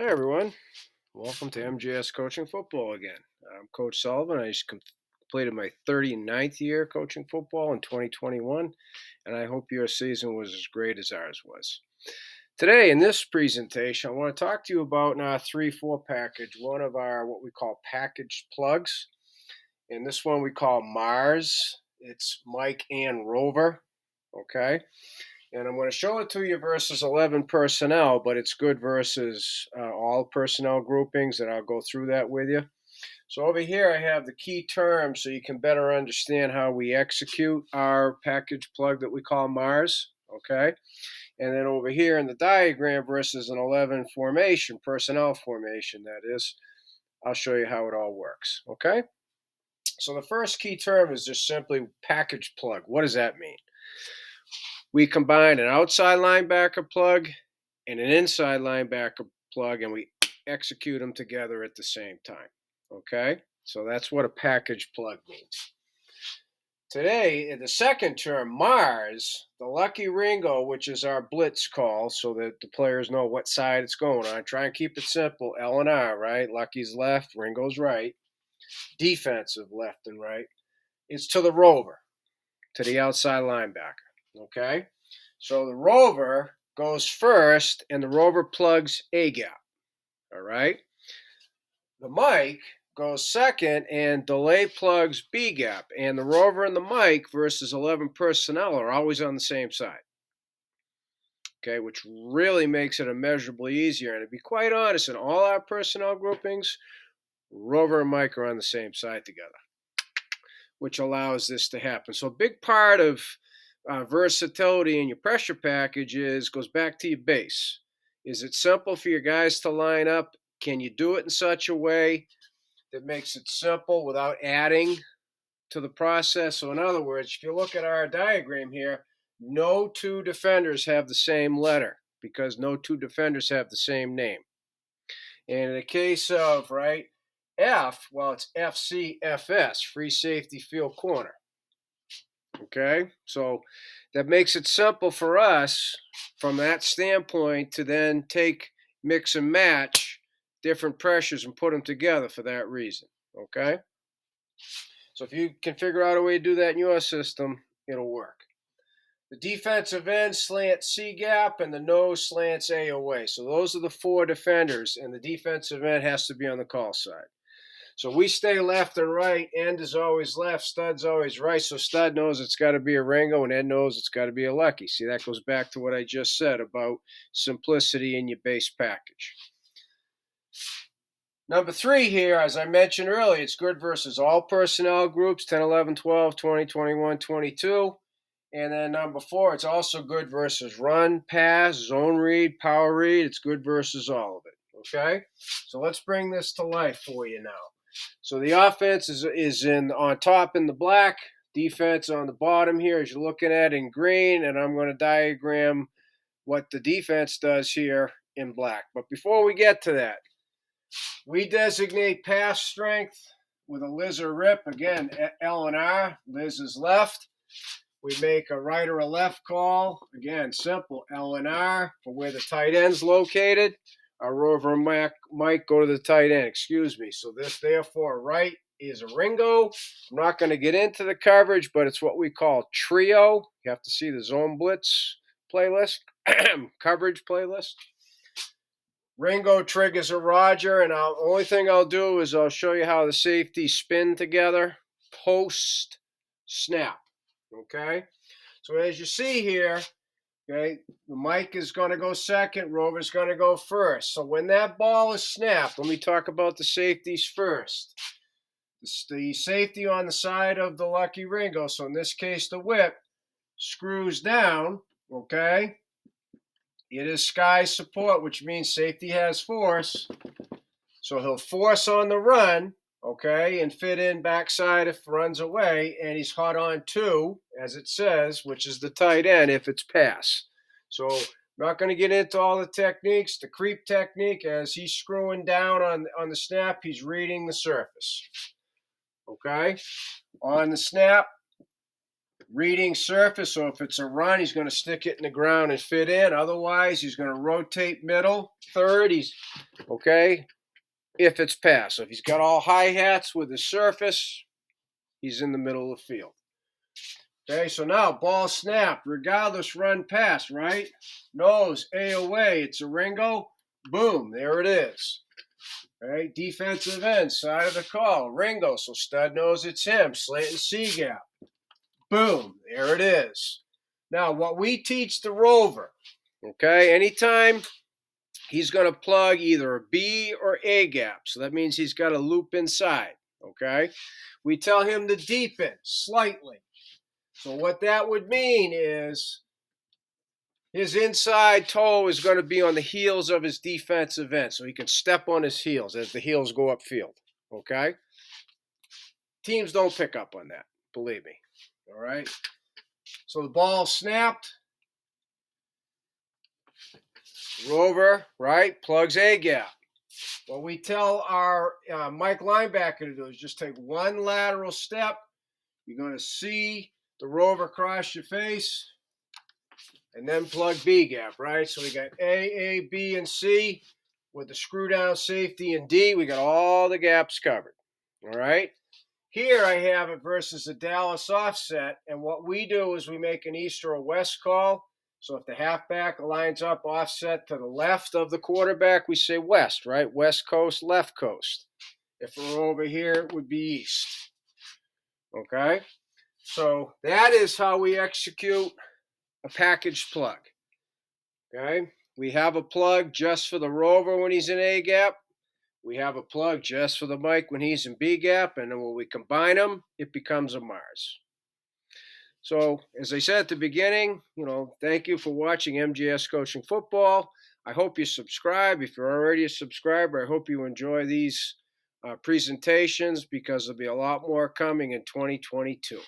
Hi, everyone. Welcome to MGS Coaching Football again. I'm Coach Sullivan. I just completed my 39th year coaching football in 2021, and I hope your season was as great as ours was. Today, in this presentation, I want to talk to you about in our 3-4 package, one of our what we call packaged plugs. And this one we call Mars. It's Mike and Rover. Okay. And I'm going to show it to you versus 11 personnel, but it's good versus all personnel groupings, and I'll go through that with you. So over here, I have the key terms so you can better understand how we execute our package plug that we call Mars. Okay. And then over here in the diagram versus an 11 formation, personnel formation, that is, I'll show you how it all works. Okay. So the first key term is just simply package plug. What does that mean? We combine an outside linebacker plug and an inside linebacker plug, and we execute them together at the same time. Okay? So that's what a package plug means. Today, in the second term, Mars, the Lucky Ringo, which is our blitz call, so that the players know what side it's going on. Try and keep it simple. L and R, right? Lucky's left, Ringo's right. Defensive left and right. It's to the rover, to the outside linebacker. Okay? So the rover goes first, and the rover plugs A gap. All right? The Mike goes second, and delay plugs B gap. And the rover and the Mike versus 11 personnel are always on the same side. Okay, which really makes it immeasurably easier. And to be quite honest, in all our personnel groupings, rover and Mike are on the same side together, which allows this to happen. So a big part of versatility in your pressure packages goes back to your base. Is it simple for your guys to line up? Can you do it in such a way that makes it simple without adding to the process? So in other words, if you look at our diagram here, no two defenders have the same letter because no two defenders have the same name. And in the case of, right, F, well, it's FCFS, free safety field corner. Okay, so that makes it simple for us from that standpoint to then take, mix and match different pressures and put them together for that reason. Okay, so if you can figure out a way to do that in your system, it'll work. The defensive end slants C gap and the nose slants A away. So those are the four defenders, and the defensive end has to be on the call side. So we stay left and right. End is always left. Stud's always right. So stud knows it's got to be a Ringo, and end knows it's got to be a Lucky. See, that goes back to what I just said about simplicity in your base package. Number 3 here, as I mentioned earlier, it's good versus all personnel groups 10, 11, 12, 20, 21, 22. And then number 4, it's also good versus run, pass, zone read, power read. It's good versus all of it. Okay? So let's bring this to life for you now. So the offense is in on top in the black, defense on the bottom here as you're looking at in green, and I'm going to diagram what the defense does here in black. But before we get to that, we designate pass strength with a Liz or rip. Again, L and R. Liz is left. We make a right or a left call. Again, simple L and R for where the tight end's located. Our rover Mike go to the tight end. Excuse me. So this, therefore, right is a Ringo. I'm not going to get into the coverage, but it's what we call trio. You have to see the zone blitz playlist, coverage playlist. Ringo triggers a Roger, and the only thing I'll do is I'll show you how the safeties spin together post snap. Okay, so as you see here, okay, the Mike is going to go second, Rover's going to go first. So when that ball is snapped, let me talk about the safeties first. The safety on the side of the Lucky Ringo, so in this case the whip, screws down, okay? It is sky support, which means safety has force. So he'll force on the run, okay, and fit in backside if runs away, and he's hot on 2, as it says, which is the tight end if it's pass. So I'm not going to get into all the techniques. The creep technique, as he's screwing down on the snap, he's reading the surface. Okay? On the snap, reading surface, so if it's a run, he's going to stick it in the ground and fit in. Otherwise, he's going to rotate middle, third, okay, if it's pass. So if he's got all hi-hats with his surface, he's in the middle of the field. Okay, so now ball snapped, regardless, run pass, right? Nose, A away, it's a Ringo, boom, there it is. All right, defensive end, side of the call, Ringo, so stud knows it's him, slant and C gap. Boom, there it is. Now, what we teach the rover, okay, anytime he's going to plug either a B or A gap, so that means he's got a loop inside, okay? We tell him to deepen slightly. So what that would mean is his inside toe is going to be on the heels of his defensive end, so he can step on his heels as the heels go upfield, okay? Teams don't pick up on that, believe me, all right? So the ball snapped. Rover, right, plugs A gap. What we tell our Mike linebacker to do is just take one lateral step. You're going to see the rover cross your face, and then plug B gap, right? So we got A, B, and C with the screw down safety and D. We got all the gaps covered, all right? Here I have it versus a Dallas offset, and what we do is we make an east or a west call. So if the halfback lines up offset to the left of the quarterback, we say west, right? West coast, left coast. If we're over here, it would be east. Okay? So that is how we execute a package plug. Okay? We have a plug just for the rover when he's in A gap. We have a plug just for the Mike when he's in B gap. And then when we combine them, it becomes a Mars. So, as I said at the beginning, thank you for watching MGS Coaching Football. I hope you subscribe. If you're already a subscriber, I hope you enjoy these presentations because there'll be a lot more coming in 2022.